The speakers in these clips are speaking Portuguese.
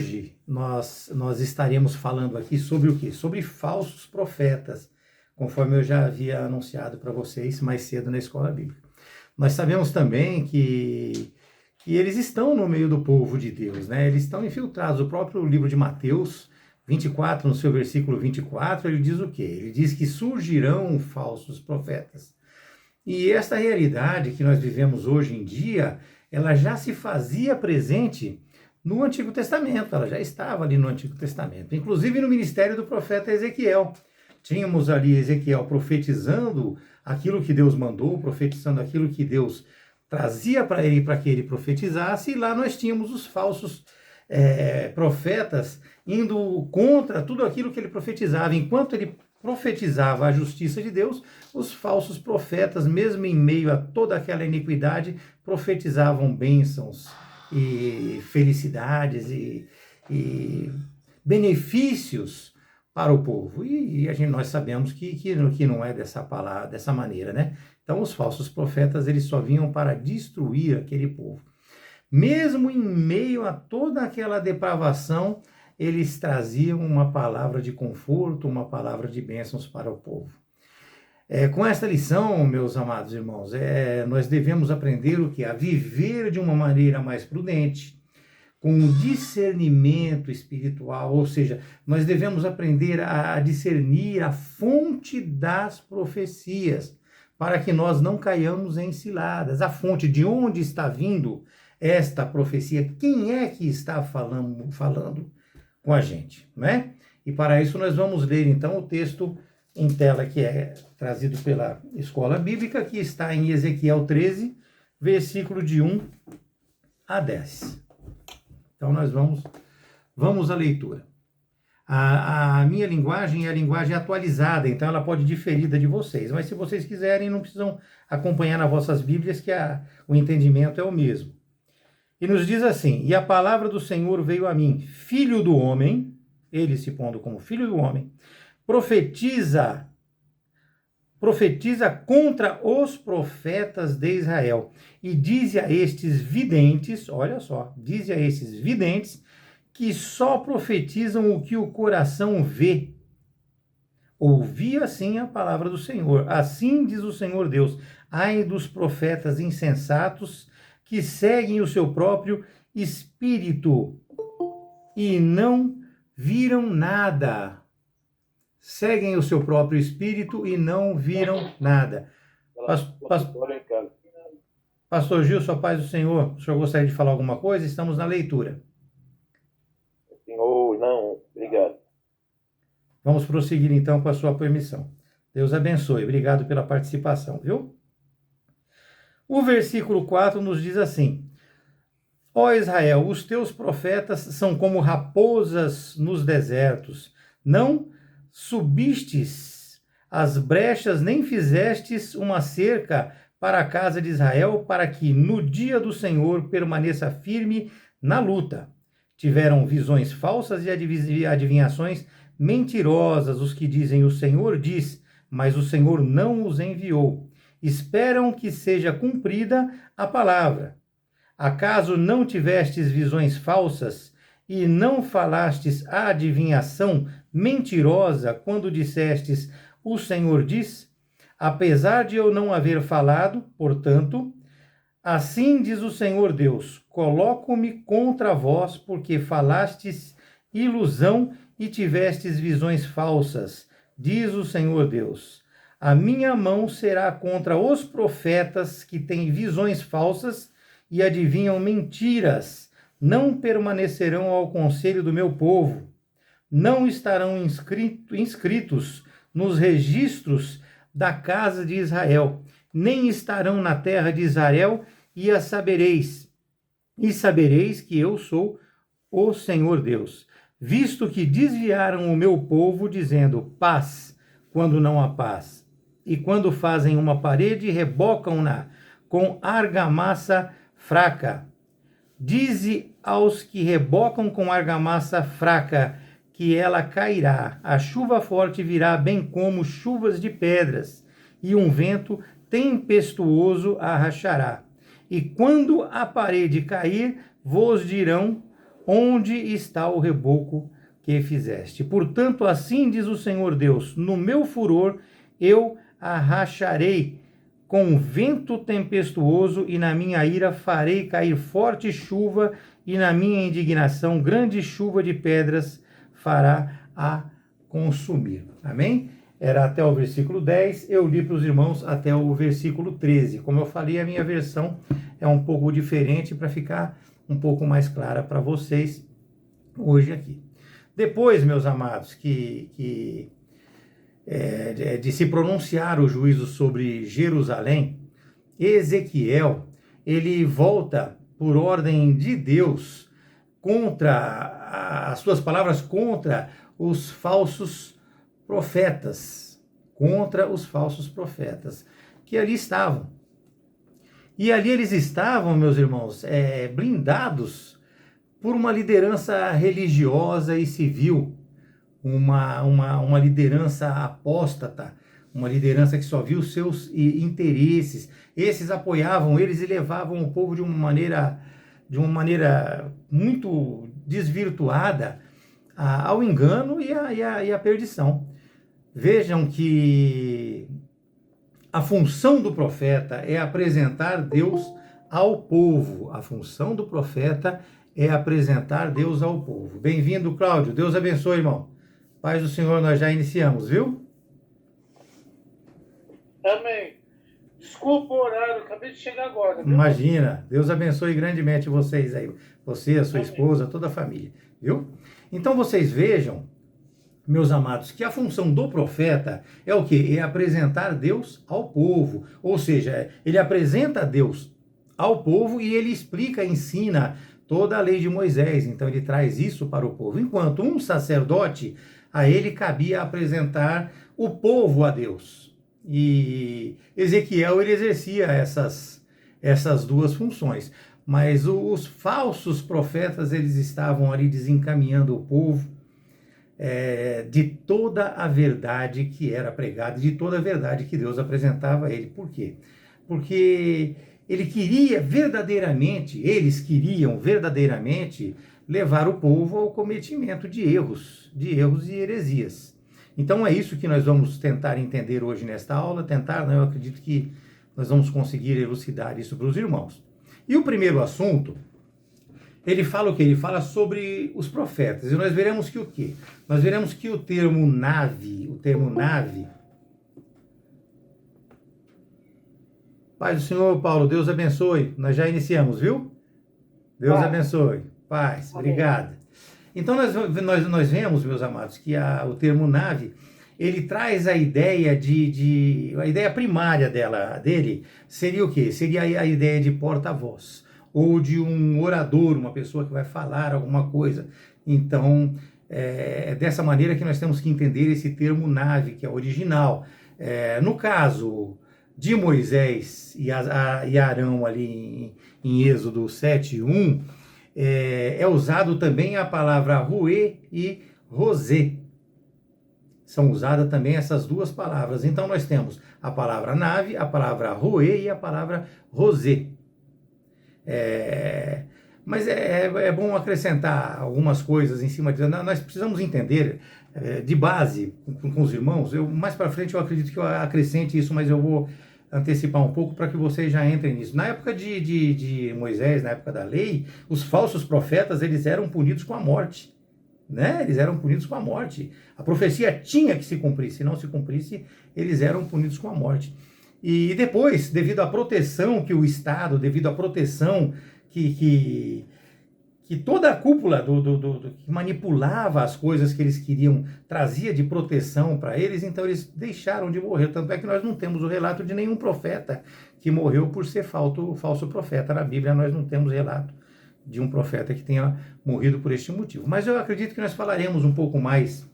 hoje nós estaremos falando aqui sobre o quê? Sobre falsos profetas, conforme eu já havia anunciado para vocês mais cedo na escola bíblica. Nós sabemos também que eles estão no meio do povo de Deus, né? Eles estão infiltrados. O próprio livro de Mateus 24, no seu versículo 24, ele diz o quê? Ele diz que surgirão falsos profetas. E essa realidade que nós vivemos hoje em dia, ela já se fazia presente no Antigo Testamento, ela já estava ali no Antigo Testamento, inclusive no ministério do profeta Ezequiel. Tínhamos ali Ezequiel profetizando aquilo que Deus mandou, profetizando aquilo que Deus trazia para ele, para que ele profetizasse, e lá nós tínhamos os falsos profetas indo contra tudo aquilo que ele profetizava. Enquanto ele profetizava a justiça de Deus, os falsos profetas, mesmo em meio a toda aquela iniquidade, profetizavam bênçãos e felicidades e benefícios para o povo. E nós sabemos que não é dessa maneira, né? Então os falsos profetas, eles só vinham para destruir aquele povo. Mesmo em meio a toda aquela depravação, eles traziam uma palavra de conforto, uma palavra de bênçãos para o povo. Com esta lição, meus amados irmãos, nós devemos aprender o que? A viver de uma maneira mais prudente, com discernimento espiritual, ou seja, nós devemos aprender a discernir a fonte das profecias, para que nós não caiamos em ciladas. A fonte, de onde está vindo esta profecia, quem é que está falando com a gente, né? E para isso nós vamos ler então o texto em tela que é trazido pela Escola Bíblica, que está em Ezequiel 13, versículo de 1 a 10. Então nós vamos à leitura. A minha linguagem é a linguagem atualizada, então ela pode diferir da de vocês, mas se vocês quiserem, não precisam acompanhar nas vossas Bíblias, que o entendimento é o mesmo. E nos diz assim: e a palavra do Senhor veio a mim, filho do homem, ele se pondo como filho do homem, profetiza contra os profetas de Israel, e dize a estes videntes, olha só, dize a estes videntes, que só profetizam o que o coração vê. Ouvi assim a palavra do Senhor. Assim diz o Senhor Deus: ai dos profetas insensatos que seguem o seu próprio espírito e não viram nada. Seguem o seu próprio espírito e não viram nada. Pastor Gilson, a paz do Senhor. O senhor gostaria de falar alguma coisa? Estamos na leitura. Senhor, não, obrigado. Vamos prosseguir então com a sua permissão. Deus abençoe. Obrigado pela participação, viu? O versículo 4 nos diz assim: ó Israel, os teus profetas são como raposas nos desertos. Não subistes as brechas, nem fizestes uma cerca para a casa de Israel, para que no dia do Senhor permaneça firme na luta. Tiveram visões falsas e adivinhações mentirosas os que dizem: o Senhor diz, mas o Senhor não os enviou. Esperam que seja cumprida a palavra. Acaso não tivestes visões falsas e não falastes a adivinhação mentirosa quando dissestes: o Senhor diz? Apesar de eu não haver falado, portanto, assim diz o Senhor Deus: coloco-me contra vós, porque falastes ilusão e tivestes visões falsas, diz o Senhor Deus. A minha mão será contra os profetas que têm visões falsas e adivinham mentiras. Não permanecerão ao conselho do meu povo. Não estarão inscritos nos registros da casa de Israel, nem estarão na terra de Israel, e sabereis que eu sou o Senhor Deus, visto que desviaram o meu povo, dizendo paz, quando não há paz, e quando fazem uma parede, rebocam-na com argamassa fraca. Dize aos que rebocam com argamassa fraca que ela cairá, a chuva forte virá, bem como chuvas de pedras, e um vento tempestuoso a rachará. E quando a parede cair, vos dirão onde está o reboco que fizeste? Portanto, assim diz o Senhor Deus, no meu furor eu a racharei com vento tempestuoso, e na minha ira farei cair forte chuva, e na minha indignação grande chuva de pedras fará a consumir. Amém? Era até o versículo 10, eu li para os irmãos até o versículo 13. Como eu falei, a minha versão é um pouco diferente para ficar um pouco mais clara para vocês hoje aqui. Depois, meus amados, de se pronunciar o juízo sobre Jerusalém, Ezequiel, ele volta por ordem de Deus contra as suas palavras, contra os falsos profetas, que ali estavam. E ali eles estavam, meus irmãos, blindados por uma liderança religiosa e civil, uma liderança apóstata, uma liderança que só viu os seus interesses. Esses apoiavam eles e levavam o povo de uma maneira muito desvirtuada ao engano e à perdição. Vejam que a função do profeta é apresentar Deus ao povo. A função do profeta é apresentar Deus ao povo. Bem-vindo, Cláudio. Deus abençoe, irmão. Paz do Senhor, nós já iniciamos, viu? Amém. Desculpa o horário, acabei de chegar agora. Viu? Imagina. Deus abençoe grandemente vocês aí. Você, a sua esposa, toda a família, viu? Então vocês vejam, meus amados, que a função do profeta é o quê? É apresentar Deus ao povo. Ou seja, ele apresenta Deus ao povo e ele explica, ensina toda a lei de Moisés. Então ele traz isso para o povo. Enquanto um sacerdote, a ele cabia apresentar o povo a Deus. E Ezequiel, ele exercia essas duas funções. Mas os falsos profetas, eles estavam ali desencaminhando o povo de toda a verdade que era pregada, de toda a verdade que Deus apresentava a ele. Por quê? Porque eles queriam verdadeiramente levar o povo ao cometimento de erros e heresias. Então é isso que nós vamos tentar entender hoje nesta aula, eu acredito que nós vamos conseguir elucidar isso para os irmãos. E o primeiro assunto, ele fala o quê? Ele fala sobre os profetas. E nós veremos que o quê? Nós veremos que o termo nave, Pai do Senhor, Paulo, Deus abençoe. Nós já iniciamos, viu? Deus abençoe. Paz, obrigado. Então nós vemos, meus amados, que o termo nave, ele traz a ideia a ideia primária dele seria o quê? Seria a ideia de porta-voz, ou de um orador, uma pessoa que vai falar alguma coisa. Então, é dessa maneira que nós temos que entender esse termo nave, que é original. No caso de Moisés e Arão ali em Êxodo 7:1, é usado também a palavra ruê e rosê. São usadas também essas duas palavras. Então nós temos a palavra nave, a palavra ruê e a palavra rosê. Mas é bom acrescentar algumas coisas em cima disso. Nós precisamos entender de base com os irmãos. Mais para frente eu acredito que eu acrescente isso, mas eu vou antecipar um pouco para que vocês já entrem nisso. Na época de Moisés, na época da lei, os falsos profetas, eles eram punidos com a morte. Eles eram punidos com a morte. A profecia tinha que se cumprir. Se não se cumprisse, eles eram punidos com a morte. E depois, devido à proteção que o Estado, devido à proteção que toda a cúpula que manipulava as coisas que eles queriam, trazia de proteção para eles, então eles deixaram de morrer. Tanto é que nós não temos o relato de nenhum profeta que morreu por ser falso profeta. Na Bíblia nós não temos relato de um profeta que tenha morrido por este motivo. Mas eu acredito que nós falaremos um pouco mais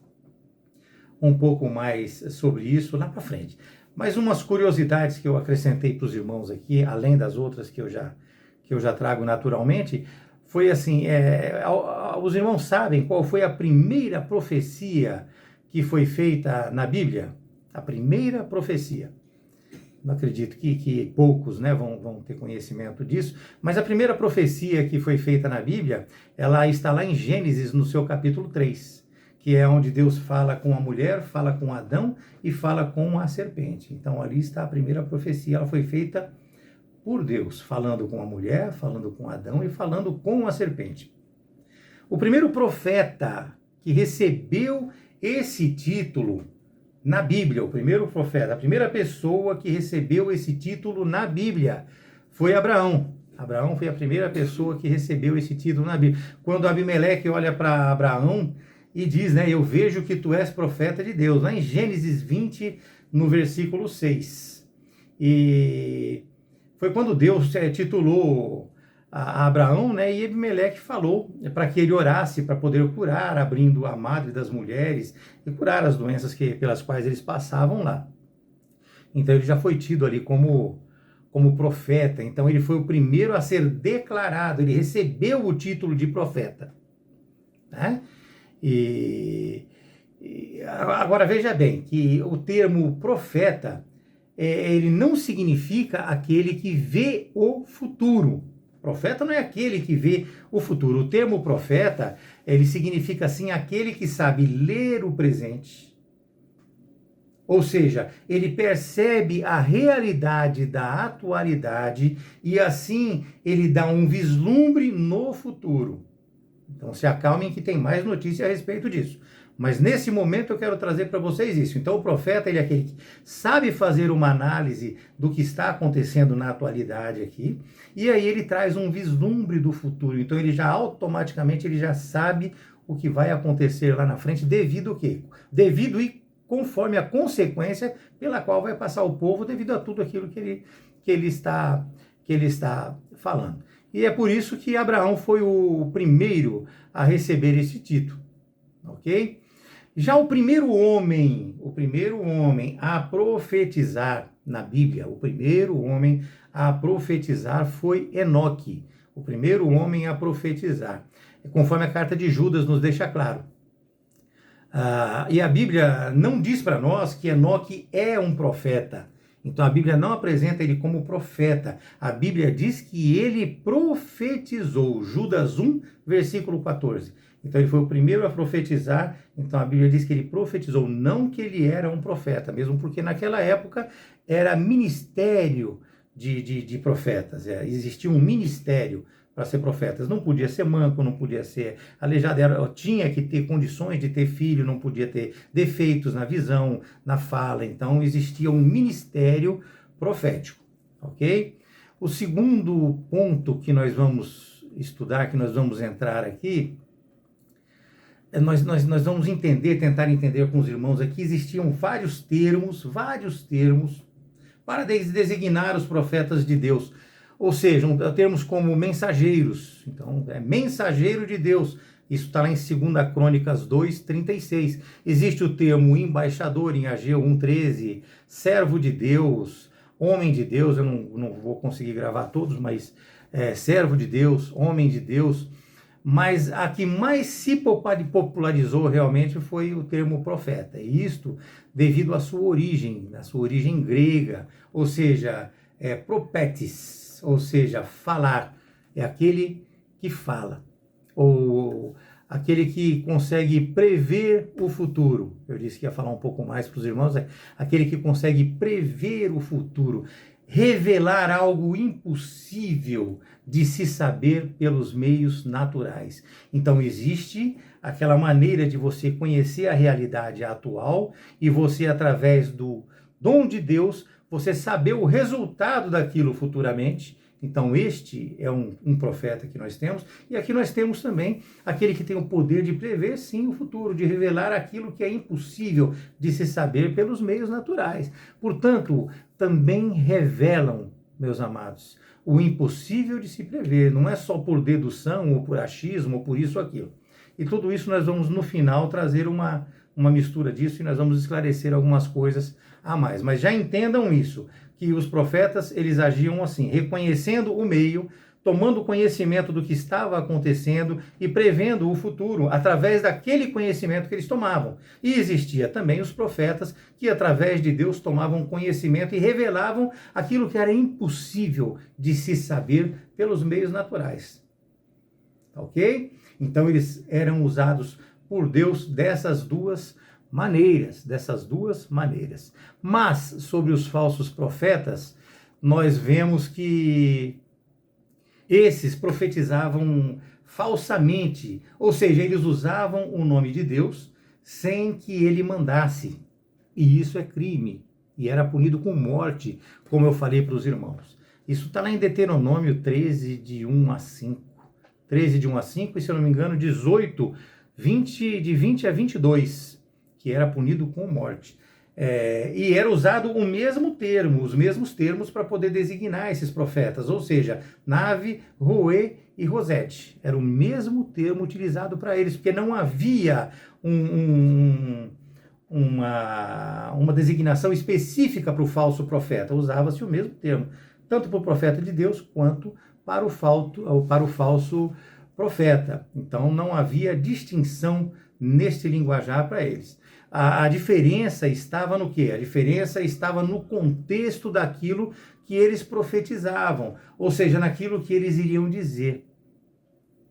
sobre isso lá para frente. Mas umas curiosidades que eu acrescentei para os irmãos aqui, além das outras que eu já trago naturalmente, foi assim, os irmãos sabem qual foi a primeira profecia que foi feita na Bíblia? A primeira profecia. Não acredito que poucos, né, vão ter conhecimento disso, mas a primeira profecia que foi feita na Bíblia, ela está lá em Gênesis, no seu capítulo 3, que é onde Deus fala com a mulher, fala com Adão e fala com a serpente. Então ali está a primeira profecia, ela foi feita por Deus, falando com a mulher, falando com Adão e falando com a serpente. O primeiro profeta que recebeu esse título na Bíblia, o primeiro profeta, a primeira pessoa que recebeu esse título na Bíblia foi Abraão. Abraão foi a primeira pessoa que recebeu esse título na Bíblia. Quando Abimeleque olha para Abraão e diz, né, eu vejo que tu és profeta de Deus, lá em Gênesis 20, no versículo 6. E foi quando Deus titulou a Abraão, né, e Abimeleque falou para que ele orasse para poder curar, abrindo a madre das mulheres e curar as doenças pelas quais eles passavam lá. Então ele já foi tido ali como profeta, então ele foi o primeiro a ser declarado, ele recebeu o título de profeta, né? Agora veja bem que o termo profeta, ele não significa aquele que vê o futuro. Profeta não é aquele que vê o futuro. O termo profeta, ele significa assim aquele que sabe ler o presente. Ou seja, ele percebe a realidade da atualidade e assim ele dá um vislumbre no futuro. Então se acalmem que tem mais notícia a respeito disso. Mas nesse momento eu quero trazer para vocês isso. Então o profeta, ele é aquele que sabe fazer uma análise do que está acontecendo na atualidade aqui, e aí ele traz um vislumbre do futuro. Então ele já automaticamente ele já sabe o que vai acontecer lá na frente, devido ao quê? Devido e conforme a consequência pela qual vai passar o povo, devido a tudo aquilo que ele está falando. E é por isso que Abraão foi o primeiro a receber esse título. Ok? Já o primeiro homem a profetizar na Bíblia, o primeiro homem a profetizar foi Enoque, o primeiro homem a profetizar, conforme a carta de Judas nos deixa claro. E a Bíblia não diz para nós que Enoque é um profeta, então a Bíblia não apresenta ele como profeta, a Bíblia diz que ele profetizou, Judas 1, versículo 14. Então ele foi o primeiro a profetizar, então a Bíblia diz que ele profetizou, não que ele era um profeta, mesmo porque naquela época era ministério de profetas, existia um ministério para ser profetas, não podia ser manco, não podia ser aleijado, tinha que ter condições de ter filho, não podia ter defeitos na visão, na fala, então existia um ministério profético, ok? O segundo ponto que nós vamos estudar, que nós vamos entrar aqui, nós vamos tentar entender com os irmãos aqui, existiam vários termos para designar os profetas de Deus, ou seja, termos como mensageiros, então é mensageiro de Deus, isso está lá em 2 Crônicas 2:36, existe o termo embaixador em Ageu 1:13, servo de Deus, homem de Deus, eu não vou conseguir gravar todos, mas servo de Deus, homem de Deus. Mas a que mais se popularizou realmente foi o termo profeta. E isto devido à sua origem grega, ou seja, propetes, ou seja, falar. É aquele que fala, ou aquele que consegue prever o futuro. Eu disse que ia falar um pouco mais para os irmãos, aquele que consegue prever o futuro, revelar algo impossível de se saber pelos meios naturais. Então existe aquela maneira de você conhecer a realidade atual e você, através do dom de Deus, você saber o resultado daquilo futuramente. Então este é um profeta que nós temos, e aqui nós temos também aquele que tem o poder de prever sim o futuro, de revelar aquilo que é impossível de se saber pelos meios naturais. Portanto, também revelam, meus amados, o impossível de se prever, não é só por dedução ou por achismo ou por isso ou aquilo. E tudo isso nós vamos no final trazer uma mistura disso e nós vamos esclarecer algumas coisas a mais. Mas já entendam isso, que os profetas, eles agiam assim, reconhecendo o meio, tomando conhecimento do que estava acontecendo e prevendo o futuro através daquele conhecimento que eles tomavam. E existia também os profetas que, através de Deus, tomavam conhecimento e revelavam aquilo que era impossível de se saber pelos meios naturais. Ok? Então eles eram usados por Deus dessas duas maneiras. Mas, sobre os falsos profetas, nós vemos que esses profetizavam falsamente, ou seja, eles usavam o nome de Deus sem que ele mandasse. E isso é crime, e era punido com morte, como eu falei para os irmãos. Isso está lá em Deuteronômio 13, de 1 a 5. 13, de 1 a 5, e se eu não me engano, 18, de 20 a 22, que era punido com morte. E era usado os mesmos termos para poder designar esses profetas, ou seja, Nave, Roê e Rosete. Era o mesmo termo utilizado para eles, porque não havia uma designação específica para o falso profeta, usava-se o mesmo termo, tanto para o profeta de Deus quanto para o falso profeta. Então não havia distinção neste linguajar para eles. A diferença estava no quê? A diferença estava no contexto daquilo que eles profetizavam, ou seja, naquilo que eles iriam dizer.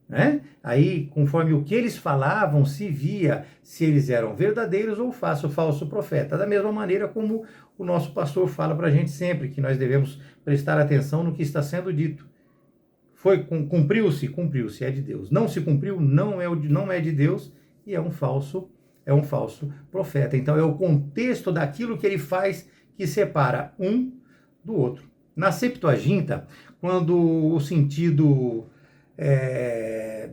Né? Aí, conforme o que eles falavam, se via se eles eram verdadeiros ou falso profeta. Da mesma maneira como o nosso pastor fala para a gente sempre, que nós devemos prestar atenção no que está sendo dito. Cumpriu-se, é de Deus. Não se cumpriu, não é de Deus e é um falso profeta. Então é o contexto daquilo que ele faz que separa um do outro. Na Septuaginta, quando o sentido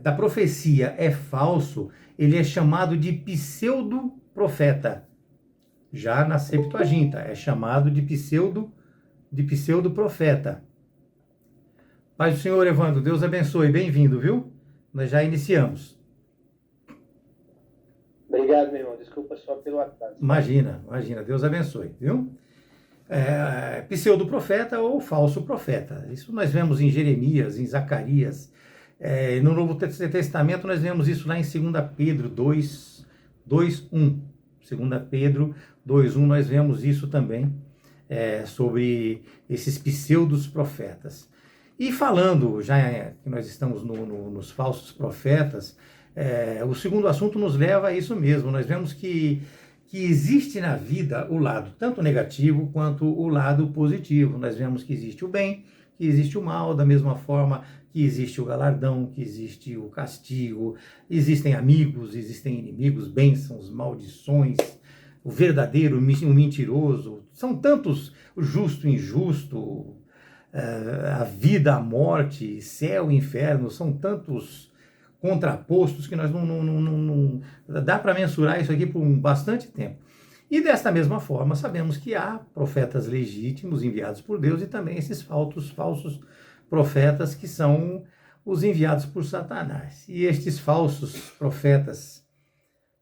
da profecia é falso, ele é chamado de pseudo-profeta. Já na Septuaginta é chamado de pseudo-profeta. Paz do Senhor, Evandro, Deus abençoe, bem-vindo, viu? Nós já iniciamos. Obrigado, meu irmão. Desculpa só pelo atraso. Imagina, Deus abençoe, viu? Pseudo-profeta ou falso profeta. Isso nós vemos em Jeremias, em Zacarias. No Novo Testamento nós vemos isso lá em 2 Pedro 2, 1. 2 Pedro 2, 1 nós vemos isso também, sobre esses pseudos profetas. E falando, já que nós estamos nos falsos profetas, o segundo assunto nos leva a isso mesmo. Nós vemos que existe na vida o lado tanto negativo quanto o lado positivo. Nós vemos que existe o bem, que existe o mal, da mesma forma que existe o galardão, que existe o castigo, existem amigos, existem inimigos, bênçãos, maldições, o verdadeiro, o mentiroso. São tantos, o justo, o injusto, a vida, a morte, céu e inferno, são tantos contrapostos que nós não dá para mensurar isso aqui por bastante tempo. E desta mesma forma, sabemos que há profetas legítimos enviados por Deus e também esses falsos profetas que são os enviados por Satanás. E estes falsos profetas,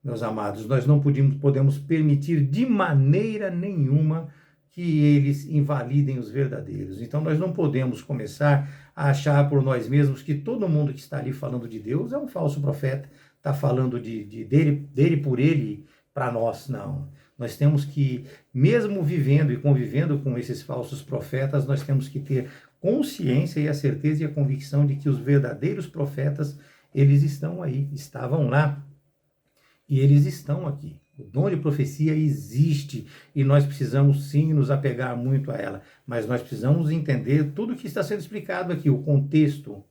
meus amados, nós não podemos permitir de maneira nenhuma que eles invalidem os verdadeiros. Então nós não podemos começar a achar por nós mesmos que todo mundo que está ali falando de Deus é um falso profeta, está falando dele por ele, para nós. Não. Nós temos que, mesmo vivendo e convivendo com esses falsos profetas, nós temos que ter consciência e a certeza e a convicção de que os verdadeiros profetas, eles estão aí, estavam lá, e eles estão aqui. O dom de profecia existe e nós precisamos sim nos apegar muito a ela, mas nós precisamos entender tudo o que está sendo explicado aqui, o contexto.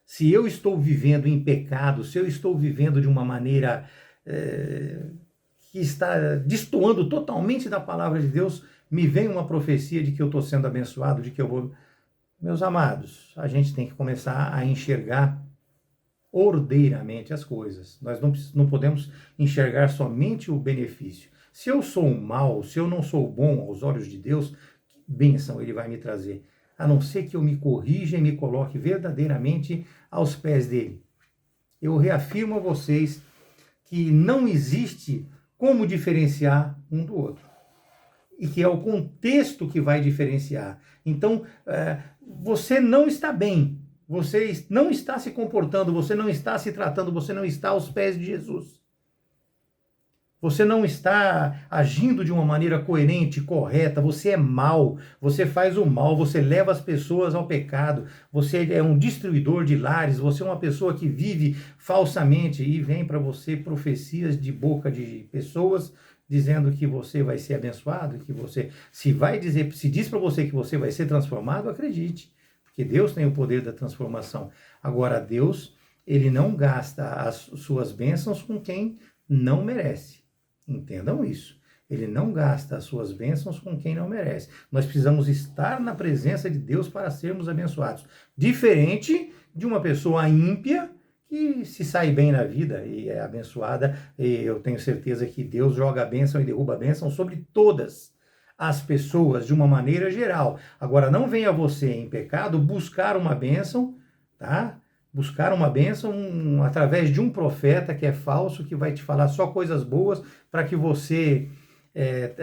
Se eu estou vivendo em pecado, se eu estou vivendo de uma maneira que está destoando totalmente da palavra de Deus, me vem uma profecia de que eu estou sendo abençoado, de que eu vou... Meus amados, a gente tem que começar a enxergar ordeiramente as coisas. Nós não podemos enxergar somente o benefício. Se eu sou um mal, se eu não sou bom aos olhos de Deus, que bênção ele vai me trazer, a não ser que eu me corrija e me coloque verdadeiramente aos pés dele. Eu reafirmo a vocês que não existe como diferenciar um do outro, e que é o contexto que vai diferenciar. Então, você não está bem, você não está se comportando, você não está se tratando, você não está aos pés de Jesus. Você não está agindo de uma maneira coerente, correta, você é mau, você faz o mal, você leva as pessoas ao pecado, você é um destruidor de lares, você é uma pessoa que vive falsamente e vem para você profecias de boca de pessoas dizendo que você vai ser abençoado, que você se diz para você que você vai ser transformado, acredite, porque Deus tem o poder da transformação. Agora Deus, ele não gasta as suas bênçãos com quem não merece. Entendam isso. Ele não gasta as suas bênçãos com quem não merece. Nós precisamos estar na presença de Deus para sermos abençoados. Diferente de uma pessoa ímpia que se sai bem na vida e é abençoada. E eu tenho certeza que Deus joga a bênção e derruba a bênção sobre todas as pessoas de uma maneira geral. Agora, não venha você em pecado buscar uma bênção, tá? Buscar uma bênção através de um profeta que é falso, que vai te falar só coisas boas para que você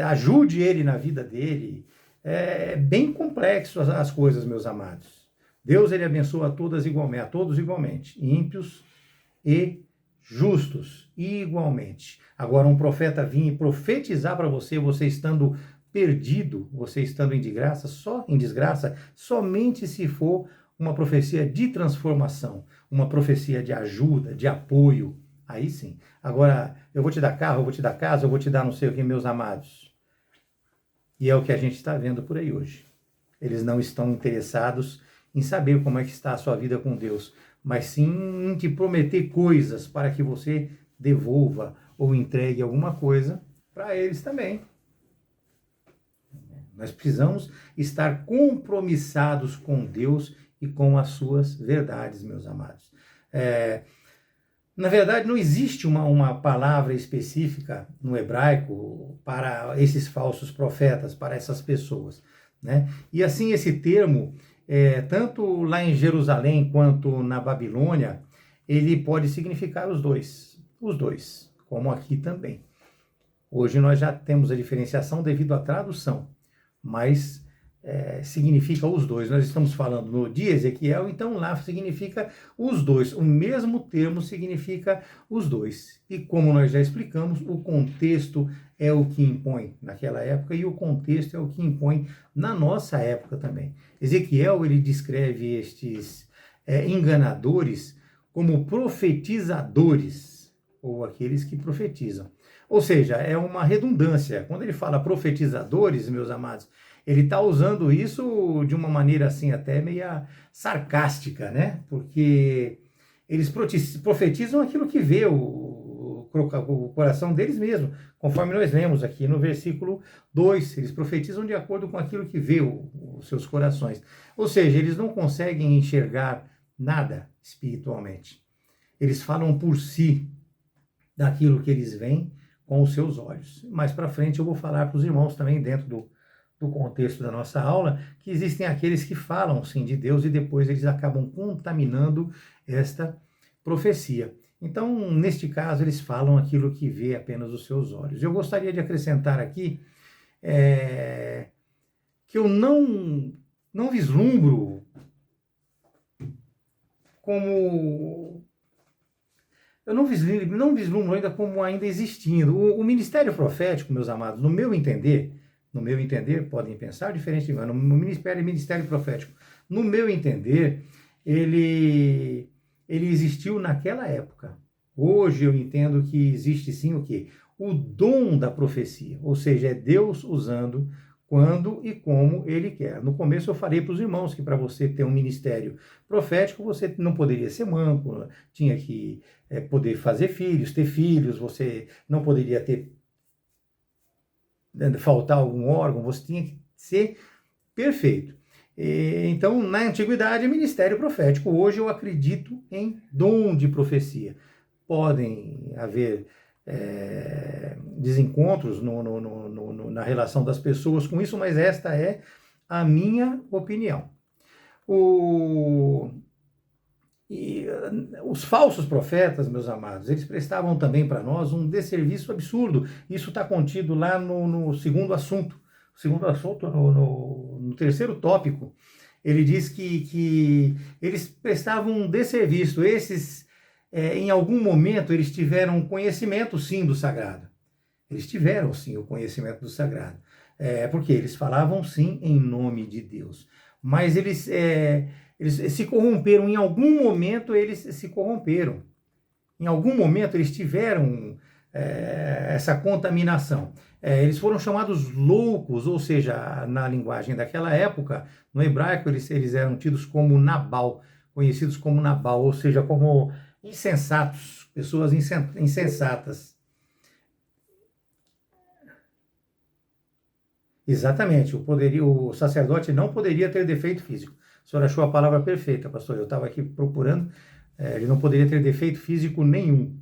ajude ele na vida dele. É bem complexo as coisas, meus amados. Deus, ele abençoa a todos igualmente, ímpios e justos igualmente. Agora, um profeta vir profetizar para você, você estando perdido, você estando em desgraça, somente se for uma profecia de transformação, uma profecia de ajuda, de apoio, aí sim. Agora, eu vou te dar carro, eu vou te dar casa, eu vou te dar não sei o que, meus amados. E é o que a gente está vendo por aí hoje. Eles não estão interessados em saber como é que está a sua vida com Deus, mas sim em te prometer coisas para que você devolva ou entregue alguma coisa para eles também. Nós precisamos estar compromissados com Deus e com as suas verdades, meus amados. Na verdade, não existe uma palavra específica no hebraico para esses falsos profetas, para essas pessoas, né? E assim, esse termo, tanto lá em Jerusalém quanto na Babilônia, ele pode significar os dois, como aqui também. Hoje nós já temos a diferenciação devido à tradução, mas significa os dois. Nós estamos falando de Ezequiel, então lá significa os dois. O mesmo termo significa os dois. E como nós já explicamos, o contexto é o que impõe naquela época e o contexto é o que impõe na nossa época também. Ezequiel, ele descreve estes enganadores como profetizadores, ou aqueles que profetizam. Ou seja, é uma redundância. Quando ele fala profetizadores, meus amados, ele está usando isso de uma maneira assim até meia sarcástica, né? Porque eles profetizam aquilo que vê o coração deles mesmo, conforme nós lemos aqui no versículo 2. Eles profetizam de acordo com aquilo que vê os seus corações. Ou seja, eles não conseguem enxergar nada espiritualmente. Eles falam por si daquilo que eles veem com os seus olhos. Mais para frente eu vou falar para os irmãos também dentro do contexto da nossa aula, que existem aqueles que falam sim de Deus e depois eles acabam contaminando esta profecia. Então, neste caso, eles falam aquilo que vê apenas os seus olhos. Eu gostaria de acrescentar aqui que eu não vislumbro como... Eu não vislumbro ainda como ainda existindo. O ministério profético, meus amados, no meu entender, podem pensar diferente de mim, no ministério profético, no meu entender, ele existiu naquela época. Hoje eu entendo que existe sim o quê? O dom da profecia, ou seja, é Deus usando quando e como ele quer. No começo eu falei para os irmãos que para você ter um ministério profético, você não poderia ser manco, tinha que poder fazer filhos, ter filhos, você não poderia faltar algum órgão, você tinha que ser perfeito. Então, na antiguidade, é ministério profético. Hoje eu acredito em dom de profecia. Podem haver desencontros na relação das pessoas com isso, mas esta é a minha opinião. Os falsos profetas, meus amados, eles prestavam também para nós um desserviço absurdo. Isso está contido lá no segundo assunto. No terceiro tópico, ele diz que eles prestavam um desserviço. Esses, em algum momento, eles tiveram conhecimento, sim, do sagrado. Eles tiveram, sim, o conhecimento do sagrado. Porque eles falavam, sim, em nome de Deus. Mas eles se corromperam. Em algum momento, eles se corromperam. Em algum momento, eles tiveram essa contaminação. Eles foram chamados loucos, ou seja, na linguagem daquela época, no hebraico, eles eram tidos como Nabal, conhecidos como Nabal, ou seja, como insensatos, pessoas insensatas. Exatamente, o sacerdote não poderia ter defeito físico. O senhor achou a palavra perfeita, pastor, eu estava aqui procurando, ele não poderia ter defeito físico nenhum.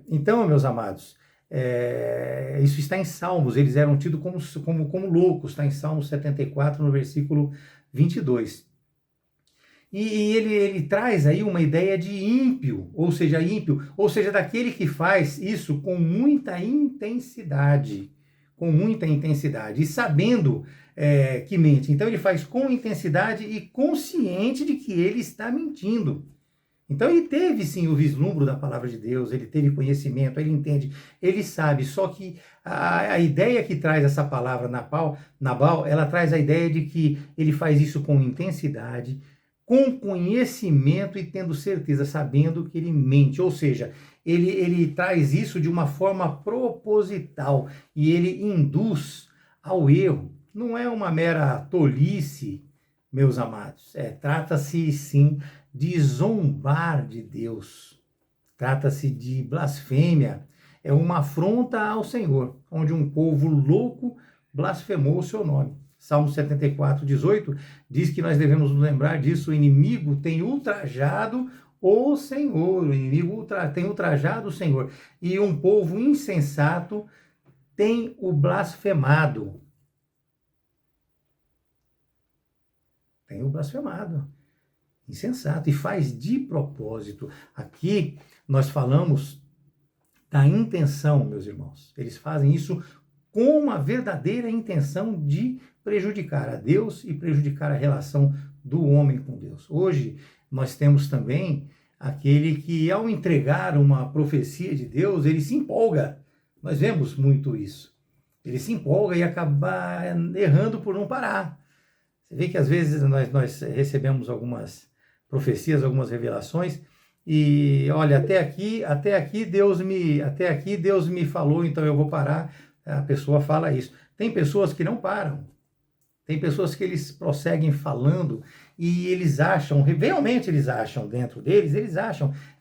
Então, meus amados, isso está em Salmos, eles eram tidos como loucos, está em Salmos 74, no versículo 22. E ele traz aí uma ideia de ímpio, ou seja, daquele que faz isso com muita intensidade, e sabendo que mente. Então ele faz com intensidade e consciente de que ele está mentindo. Então ele teve sim o vislumbre da palavra de Deus, ele teve conhecimento, ele entende, ele sabe, só que a ideia que traz essa palavra Nabal, ela traz a ideia de que ele faz isso com intensidade, com conhecimento e tendo certeza, sabendo que ele mente, ou seja, ele traz isso de uma forma proposital e ele induz ao erro. Não é uma mera tolice, meus amados, trata-se sim de zombar de Deus, trata-se de blasfêmia, é uma afronta ao Senhor, onde um povo louco blasfemou o seu nome. Salmo 74, 18 diz que nós devemos nos lembrar disso: o inimigo tem ultrajado o Senhor, o inimigo tem ultrajado o Senhor, e um povo insensato tem o blasfemado. Tem o blasfemado. Insensato, e faz de propósito. Aqui nós falamos da intenção, meus irmãos. Eles fazem isso com uma verdadeira intenção de prejudicar a Deus e prejudicar a relação do homem com Deus. Hoje nós temos também aquele que, ao entregar uma profecia de Deus, ele se empolga. Nós vemos muito isso. Ele se empolga e acaba errando por não parar. Você vê que às vezes nós recebemos algumas profecias, algumas revelações, e olha, até aqui Deus me falou, então eu vou parar. A pessoa fala isso. Tem pessoas que não param. Tem pessoas que eles prosseguem falando e eles acham, realmente eles acham dentro deles,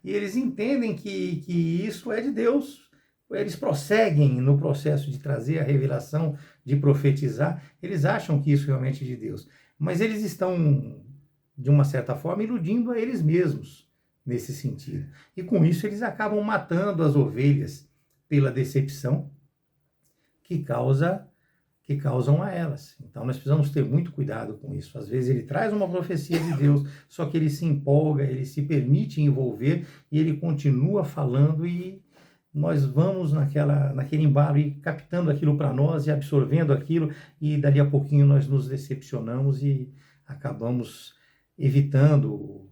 e eles entendem que isso é de Deus. Eles prosseguem no processo de trazer a revelação, de profetizar, eles acham que isso realmente é de Deus. Mas eles estão, de uma certa forma, iludindo a eles mesmos nesse sentido. E com isso eles acabam matando as ovelhas pela decepção que causam a elas. Então nós precisamos ter muito cuidado com isso. Às vezes ele traz uma profecia de Deus, só que ele se empolga, ele se permite envolver e ele continua falando, e nós vamos naquele embalo e captando aquilo para nós e absorvendo aquilo, e dali a pouquinho nós nos decepcionamos e acabamos evitando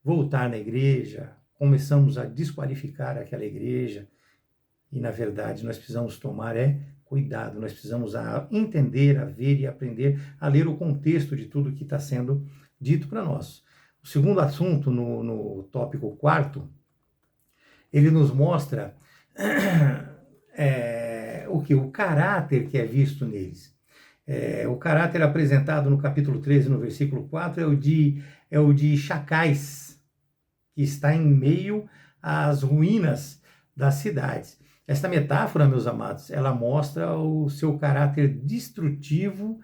voltar na igreja, começamos a desqualificar aquela igreja, e na verdade nós precisamos tomar cuidado, nós precisamos entender, a ver e aprender a ler o contexto de tudo que está sendo dito para nós. O segundo assunto, no tópico 4, ele nos mostra o caráter que é visto neles. O caráter apresentado no capítulo 13, no versículo 4, é o de chacais, que está em meio às ruínas das cidades. Esta metáfora, meus amados, ela mostra o seu caráter destrutivo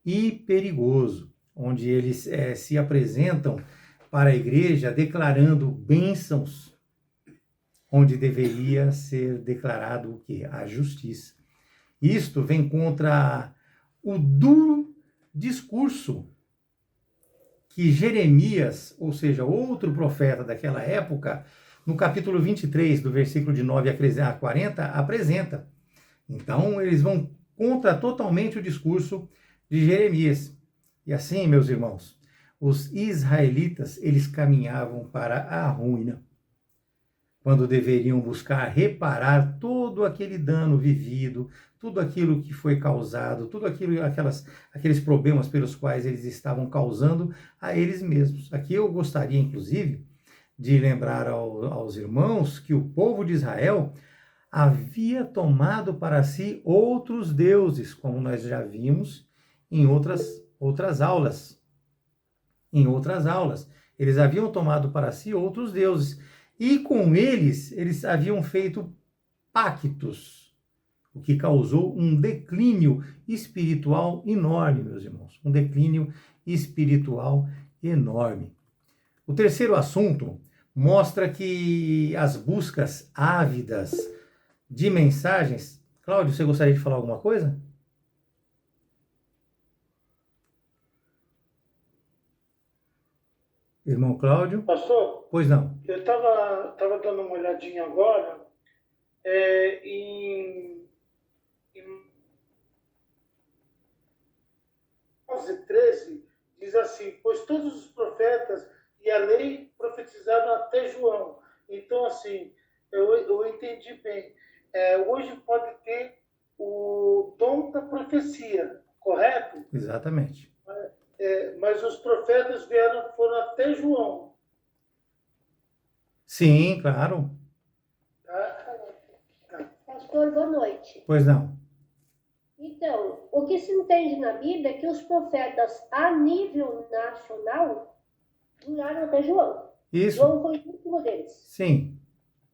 e perigoso, onde eles se apresentam para a igreja declarando bênçãos, onde deveria ser declarado o quê? A justiça. Isto vem contra o duro discurso que Jeremias, ou seja, outro profeta daquela época, no capítulo 23, do versículo de 9 a 40, apresenta. Então, eles vão contra totalmente o discurso de Jeremias. E assim, meus irmãos, os israelitas, eles caminhavam para a ruína, quando deveriam buscar reparar todo aquele dano vivido, tudo aquilo que foi causado, tudo aquilo, aqueles problemas pelos quais eles estavam causando a eles mesmos. Aqui eu gostaria, inclusive, de lembrar aos irmãos que o povo de Israel havia tomado para si outros deuses, como nós já vimos em outras aulas. Em outras aulas, eles haviam tomado para si outros deuses e com eles haviam feito pactos, o que causou um declínio espiritual enorme, meus irmãos, um declínio espiritual enorme. O terceiro assunto mostra que as buscas ávidas de mensagens. Cláudio, você gostaria de falar alguma coisa? Irmão Cláudio? Pastor, Pois não. eu tava dando uma olhadinha agora em 11:13, diz assim: pois todos os profetas e a lei profetizaram até João. Então, assim, eu entendi bem. Hoje pode ter o dom da profecia, correto? Exatamente. Mas os profetas foram até João. Sim, claro. Tá? Pastor, boa noite. Pois não. Então, o que se entende na Bíblia é que os profetas a nível nacional duraram até João. Isso. João foi o último deles. Sim.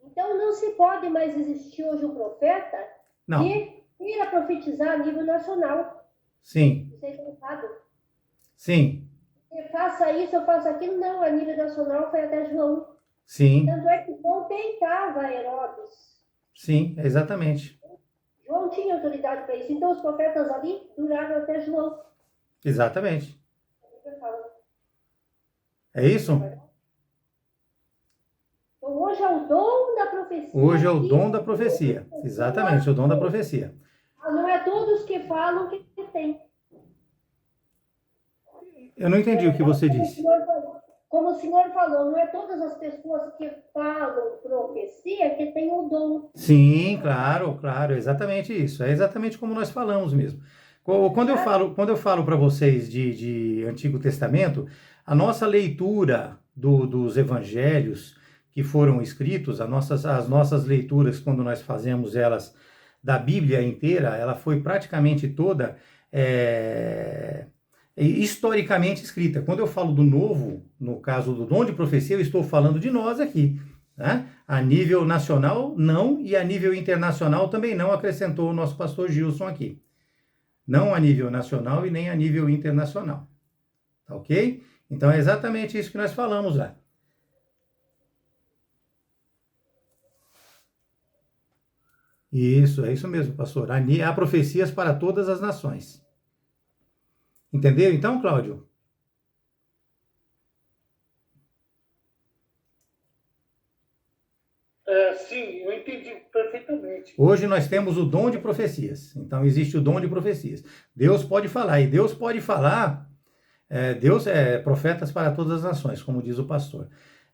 Então, não se pode mais existir hoje um profeta Não. que queira profetizar a nível nacional. Sim. Isso é errado. Sim. Eu faça isso, eu faço aquilo. Não, a nível nacional foi até João. Sim. Tanto é que João peitava Herodes. Sim, exatamente. João tinha autoridade para isso. Então, os profetas ali duraram até João. Exatamente. É isso? Então, hoje é o dom da profecia. Hoje é o dom da profecia. Exatamente, o dom da profecia. Não é todos que falam que tem. Eu não entendi o que você disse. Como o senhor falou, não é todas as pessoas que falam profecia que têm o dom. Sim, claro, claro, exatamente isso. É exatamente como nós falamos mesmo. Quando eu falo para vocês de Antigo Testamento, a nossa leitura dos evangelhos que foram escritos, as nossas leituras, quando nós fazemos elas da Bíblia inteira, ela foi praticamente toda historicamente escrita. Quando eu falo do novo, no caso do dom de profecia, eu estou falando de nós aqui. Né? A nível nacional, não, e a nível internacional também não, acrescentou o nosso pastor Gilson aqui. Não a nível nacional e nem a nível internacional. Tá ok? Então é exatamente isso que nós falamos lá. Isso, é isso mesmo, pastor. Há profecias para todas as nações. Entendeu então, Cláudio? Sim, eu entendi perfeitamente. Hoje nós temos o dom de profecias. Então existe o dom de profecias. Deus pode falar, e Deus pode falar, Deus é profetas para todas as nações, como diz o pastor.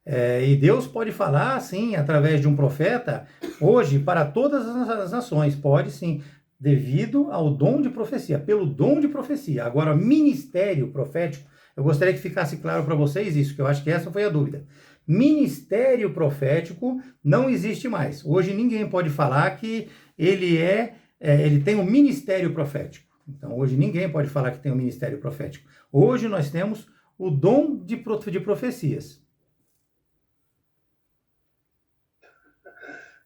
E Deus pode falar, sim, através de um profeta, hoje, para todas as nações. Pode sim, devido ao dom de profecia, pelo dom de profecia. Agora, ministério profético, eu gostaria que ficasse claro para vocês isso, que eu acho que essa foi a dúvida. Ministério profético não existe mais. Hoje ninguém pode falar que ele tem um ministério profético. Então, hoje ninguém pode falar que tem um ministério profético. Hoje nós temos o dom de profecias.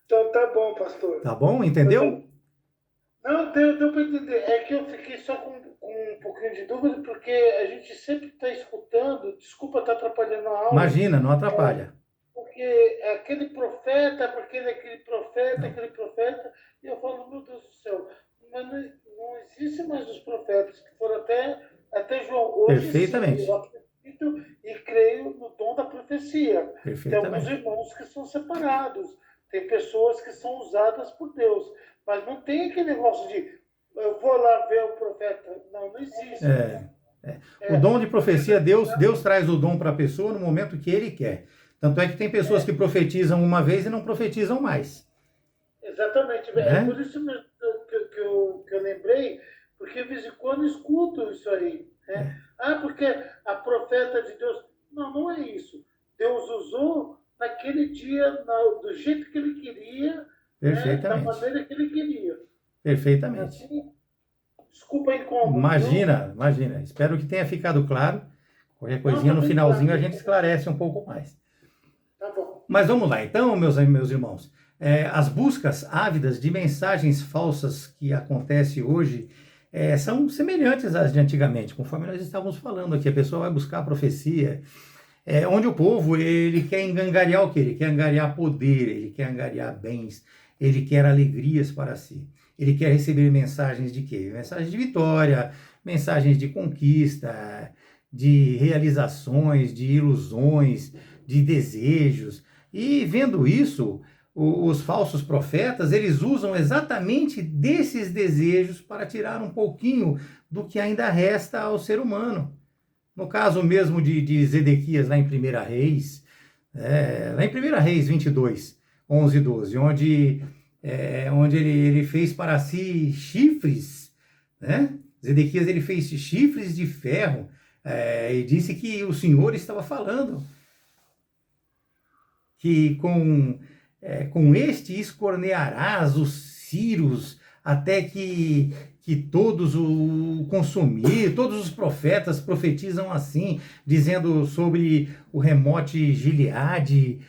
Então tá bom, pastor. Tá bom? Entendeu? Não, deu para entender. É que eu fiquei só com um pouquinho de dúvida, porque a gente sempre está escutando, desculpa estar atrapalhando a aula. Imagina, não atrapalha. Porque aquele profeta, porque ele é aquele profeta, e eu falo, meu Deus do céu, mas não existe mais os profetas que foram até João. Hoje, Perfeitamente. sim, eu acredito e creio no dom da profecia. Tem alguns Perfeitamente. irmãos que são separados, tem pessoas que são usadas por Deus, mas não tem aquele negócio de eu vou lá ver o profeta. Não existe. O dom de profecia, Deus traz o dom para a pessoa no momento que Ele quer. Tanto é que tem pessoas que profetizam uma vez e não profetizam mais. Exatamente. É por isso mesmo que eu lembrei, porque de vez em quando eu escuto isso aí. Né? Porque a profeta de Deus... Não, não é isso. Deus usou naquele dia, do jeito que Ele queria, Perfeitamente. da maneira que Ele queria. Perfeitamente. Assim, desculpa a incômodo. Imagina. Espero que tenha ficado claro. Qualquer coisinha no finalzinho a gente esclarece um pouco mais. Tá bom. Mas vamos lá, então, meus irmãos. As buscas ávidas de mensagens falsas que acontecem hoje são semelhantes às de antigamente, conforme nós estávamos falando aqui. A pessoa vai buscar a profecia, onde o povo ele quer angariar o quê? Ele quer angariar poder, ele quer angariar bens, ele quer alegrias para si. Ele quer receber mensagens de quê? Mensagens de vitória, mensagens de conquista, de realizações, de ilusões, de desejos. E vendo isso, os falsos profetas, eles usam exatamente desses desejos para tirar um pouquinho do que ainda resta ao ser humano. No caso mesmo de Zedequias, lá em 1 Reis, lá em 1 Reis 22, 11 e 12, onde ele fez para si chifres, né? Zedequias ele fez chifres de ferro, e disse que o Senhor estava falando que com este escornearás os círios até que todos o consumir. Todos os profetas profetizam assim, dizendo sobre o remote Gileade,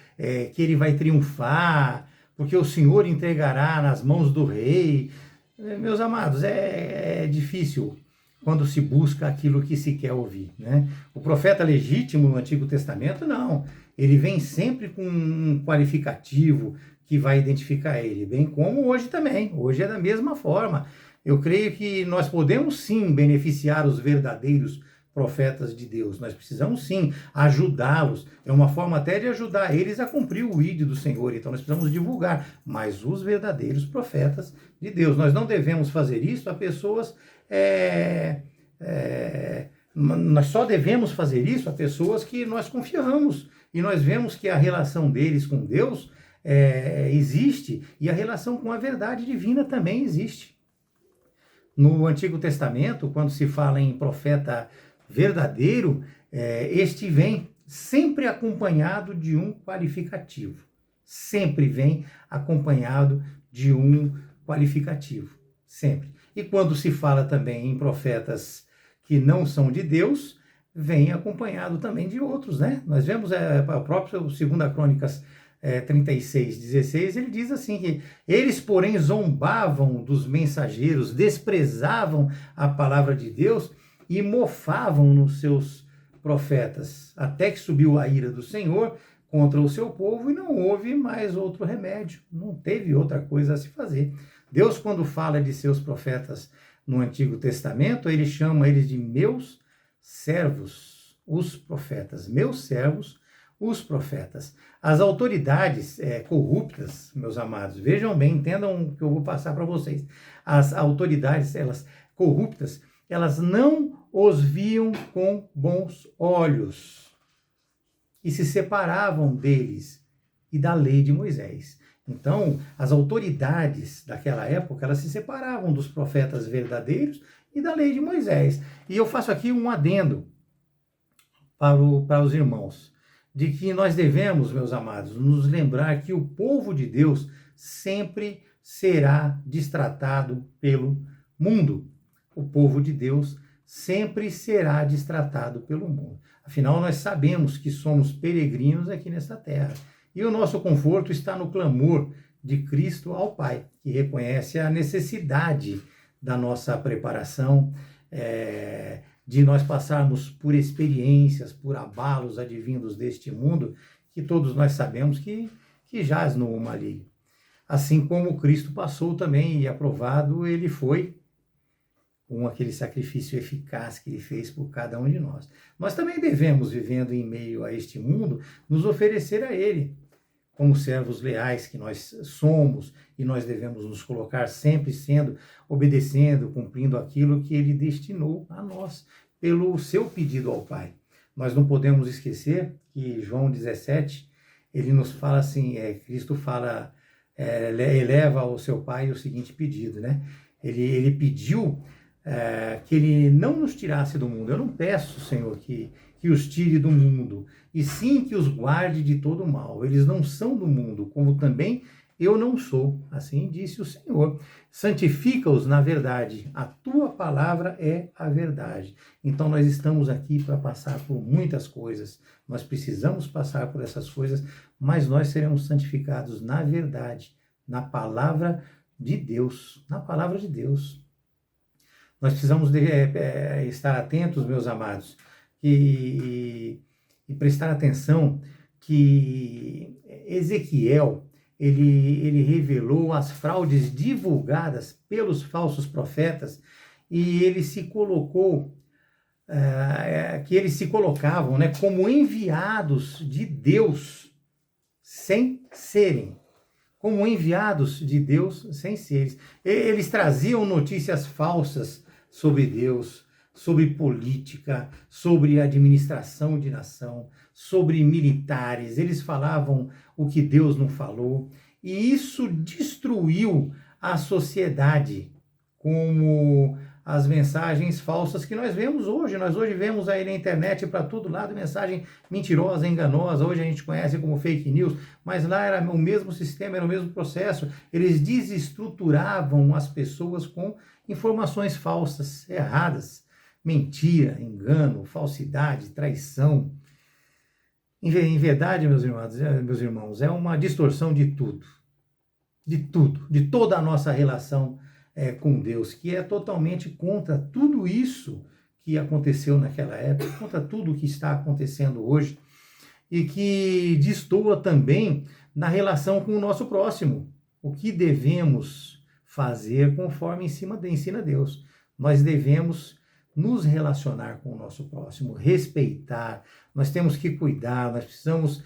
que ele vai triunfar, porque o Senhor entregará nas mãos do rei. Meus amados, é difícil quando se busca aquilo que se quer ouvir, né? O profeta legítimo no Antigo Testamento, não. Ele vem sempre com um qualificativo que vai identificar ele, bem como hoje também. Hoje é da mesma forma. Eu creio que nós podemos sim beneficiar os verdadeiros profetas de Deus. Nós precisamos sim ajudá-los. É uma forma até de ajudar eles a cumprir o ídolo do Senhor. Então nós precisamos divulgar. Mas os verdadeiros profetas de Deus. Nós não devemos fazer isso a pessoas... nós só devemos fazer isso a pessoas que nós confiamos. E nós vemos que a relação deles com Deus existe. E a relação com a verdade divina também existe. No Antigo Testamento, quando se fala em profeta verdadeiro, este vem sempre acompanhado de um qualificativo. Sempre vem acompanhado de um qualificativo. Sempre. E quando se fala também em profetas que não são de Deus, vem acompanhado também de outros, né? Nós vemos a própria 2 Crônicas 36:16, ele diz assim que eles, porém, zombavam dos mensageiros, desprezavam a palavra de Deus e mofavam nos seus profetas, até que subiu a ira do Senhor contra o seu povo e não houve mais outro remédio, não teve outra coisa a se fazer. Deus, quando fala de seus profetas no Antigo Testamento, ele chama eles de meus servos, os profetas, meus servos, os profetas. As autoridades corruptas, meus amados, vejam bem, entendam o que eu vou passar para vocês. As autoridades, elas corruptas, elas não os viam com bons olhos e se separavam deles e da lei de Moisés. Então, as autoridades daquela época, elas se separavam dos profetas verdadeiros e da lei de Moisés. E eu faço aqui um adendo para os irmãos, de que nós devemos, meus amados, nos lembrar que o povo de Deus sempre será destratado pelo mundo. O povo de Deus sempre será destratado pelo mundo. Afinal, nós sabemos que somos peregrinos aqui nesta terra. E o nosso conforto está no clamor de Cristo ao Pai, que reconhece a necessidade da nossa preparação, de nós passarmos por experiências, por abalos advindos deste mundo, que todos nós sabemos que jaz no maligno. Assim como Cristo passou também, e aprovado ele foi, com aquele sacrifício eficaz que ele fez por cada um de nós. Nós também devemos, vivendo em meio a este mundo, nos oferecer a ele, como servos leais que nós somos, e nós devemos nos colocar sempre obedecendo, cumprindo aquilo que ele destinou a nós. pelo seu pedido ao Pai. Nós não podemos esquecer que João 17, ele nos fala assim, Cristo fala, eleva ao seu Pai o seguinte pedido, né? Ele pediu que ele não nos tirasse do mundo. Eu não peço, Senhor, que os tire do mundo, e sim que os guarde de todo mal. Eles não são do mundo, como também eu não sou. Assim disse o Senhor. Santifica-os na verdade. A tua palavra é a verdade. Então nós estamos aqui para passar por muitas coisas. Nós precisamos passar por essas coisas, mas nós seremos santificados na verdade, na palavra de Deus. Na palavra de Deus. Nós precisamos estar atentos, meus amados, e prestar atenção que Ezequiel, ele revelou as fraudes divulgadas pelos falsos profetas, e ele se colocou, que eles se colocavam, né, como enviados de Deus sem serem. Como enviados de Deus sem serem. Eles traziam notícias falsas sobre Deus, sobre política, sobre administração de nação, sobre militares. Eles falavam o que Deus não falou, e isso destruiu a sociedade, como as mensagens falsas que nós vemos hoje. Nós hoje vemos aí na internet para todo lado mensagem mentirosa, enganosa. Hoje a gente conhece como fake news, mas lá era o mesmo sistema, era o mesmo processo. Eles desestruturavam as pessoas com informações falsas, erradas, mentira, engano, falsidade, traição. Em verdade, meus irmãos, é uma distorção de tudo, de toda a nossa relação com Deus, que é totalmente contra tudo isso que aconteceu naquela época, contra tudo que está acontecendo hoje, e que destoa também na relação com o nosso próximo. O que devemos fazer conforme ensina Deus? Nós devemos nos relacionar com o nosso próximo, respeitar, nós temos que cuidar, nós precisamos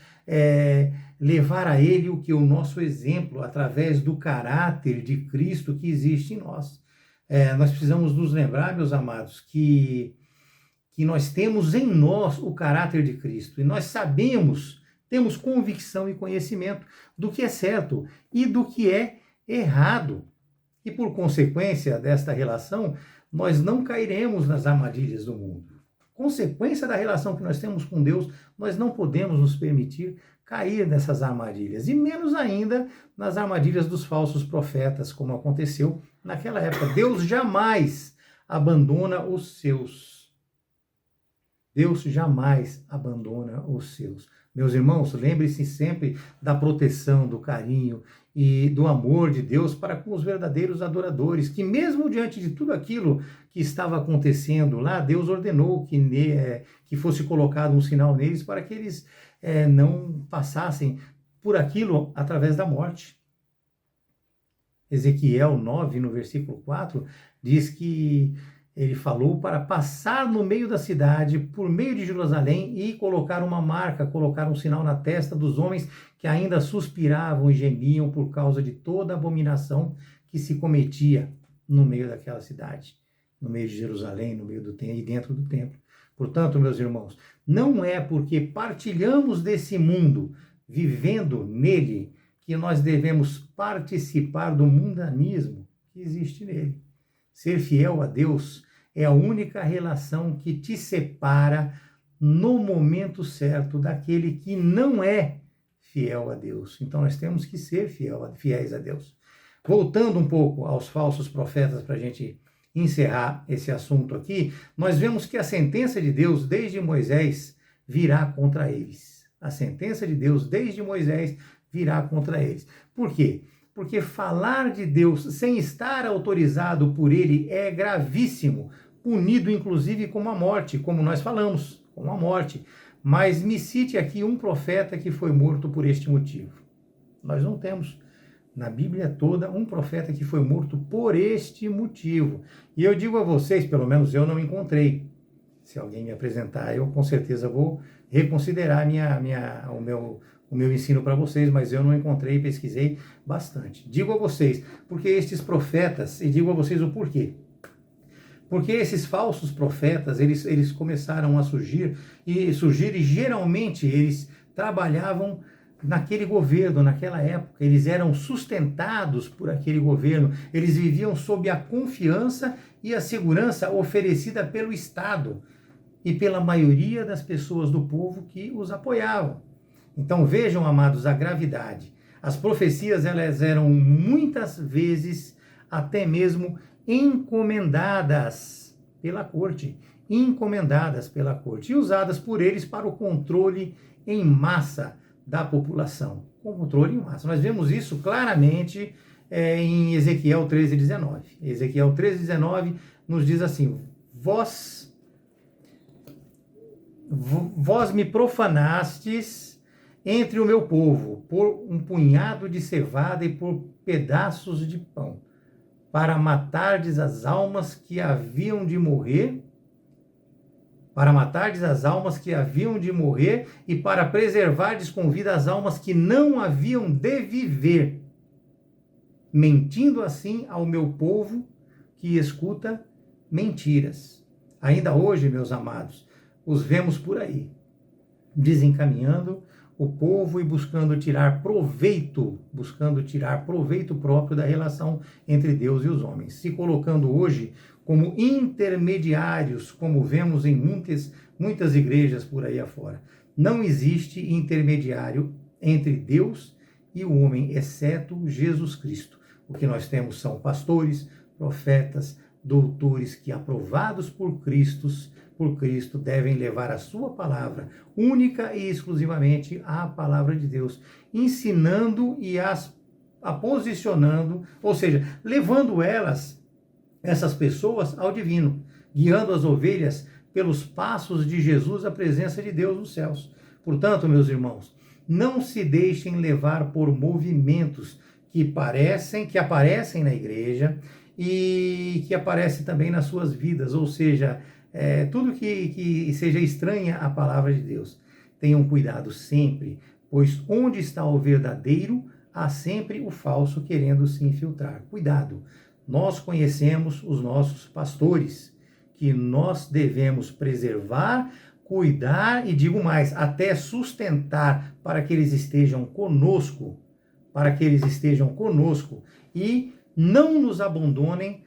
levar a ele o nosso exemplo, através do caráter de Cristo que existe em nós. Nós precisamos nos lembrar, meus amados, que nós temos em nós o caráter de Cristo, e nós sabemos, temos convicção e conhecimento do que é certo e do que é errado. E por consequência desta relação, nós não cairemos nas armadilhas do mundo. Consequência da relação que nós temos com Deus, nós não podemos nos permitir cair nessas armadilhas, e menos ainda nas armadilhas dos falsos profetas, como aconteceu naquela época. Deus jamais abandona os seus. Deus jamais abandona os seus. Meus irmãos, lembre-se sempre da proteção, do carinho e do amor de Deus para com os verdadeiros adoradores, que mesmo diante de tudo aquilo que estava acontecendo lá, Deus ordenou que fosse colocado um sinal neles para que eles não passassem por aquilo através da morte. Ezequiel 9, no versículo 4, diz que ele falou para passar no meio da cidade, por meio de Jerusalém, e colocar uma marca, colocar um sinal na testa dos homens que ainda suspiravam e gemiam por causa de toda a abominação que se cometia no meio daquela cidade, no meio de Jerusalém, no meio do templo e dentro do templo. Portanto, meus irmãos, não é porque partilhamos desse mundo, vivendo nele, que nós devemos participar do mundanismo que existe nele. Ser fiel a Deus é a única relação que te separa no momento certo daquele que não é fiel a Deus. Então nós temos que ser fiéis a Deus. Voltando um pouco aos falsos profetas, para a gente encerrar esse assunto aqui, nós vemos que a sentença de Deus desde Moisés virá contra eles. A sentença de Deus desde Moisés virá contra eles. Por quê? Porque falar de Deus sem estar autorizado por ele é gravíssimo, punido inclusive com a morte, como nós falamos, com a morte. Mas me cite aqui um profeta que foi morto por este motivo. Nós não temos na Bíblia toda um profeta que foi morto por este motivo. E eu digo a vocês, pelo menos eu não encontrei. Se alguém me apresentar, eu com certeza vou reconsiderar o meu ensino para vocês, mas eu não encontrei, pesquisei bastante. Digo a vocês, porque estes profetas, e digo a vocês o porquê. Porque esses falsos profetas, eles começaram a surgir e geralmente eles trabalhavam naquele governo, naquela época, eles eram sustentados por aquele governo, eles viviam sob a confiança e a segurança oferecida pelo Estado e pela maioria das pessoas do povo que os apoiavam. Então vejam, amados, a gravidade. As profecias, elas eram muitas vezes até mesmo encomendadas pela corte, e usadas por eles para o controle em massa da população, com controle em massa. Nós vemos isso claramente em Ezequiel 13:19. Ezequiel 13:19 nos diz assim: Vós me profanastes entre o meu povo por um punhado de cevada e por pedaços de pão, para matardes as almas que haviam de morrer, e para preservardes com vida as almas que não haviam de viver, mentindo assim ao meu povo que escuta mentiras. Ainda hoje, meus amados, os vemos por aí, desencaminhando o povo e buscando tirar proveito próprio da relação entre Deus e os homens, se colocando hoje como intermediários, como vemos em muitas igrejas por aí afora. Não existe intermediário entre Deus e o homem, exceto Jesus Cristo. O que nós temos são pastores, profetas, doutores que, aprovados por Cristo, devem levar a sua palavra, única e exclusivamente a palavra de Deus, ensinando e a posicionando, ou seja, levando essas pessoas ao divino, guiando as ovelhas pelos passos de Jesus à presença de Deus nos céus. Portanto, meus irmãos, não se deixem levar por movimentos que aparecem na igreja e que aparecem também nas suas vidas, ou seja, tudo que seja estranha à palavra de Deus. Tenham cuidado sempre, pois onde está o verdadeiro, há sempre o falso querendo se infiltrar. Cuidado, nós conhecemos os nossos pastores, que nós devemos preservar, cuidar e, digo mais, até sustentar para que eles estejam conosco, e não nos abandonem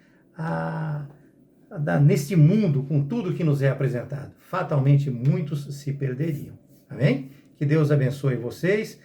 neste mundo com tudo que nos é apresentado. Fatalmente muitos se perderiam. Amém? Que Deus abençoe vocês.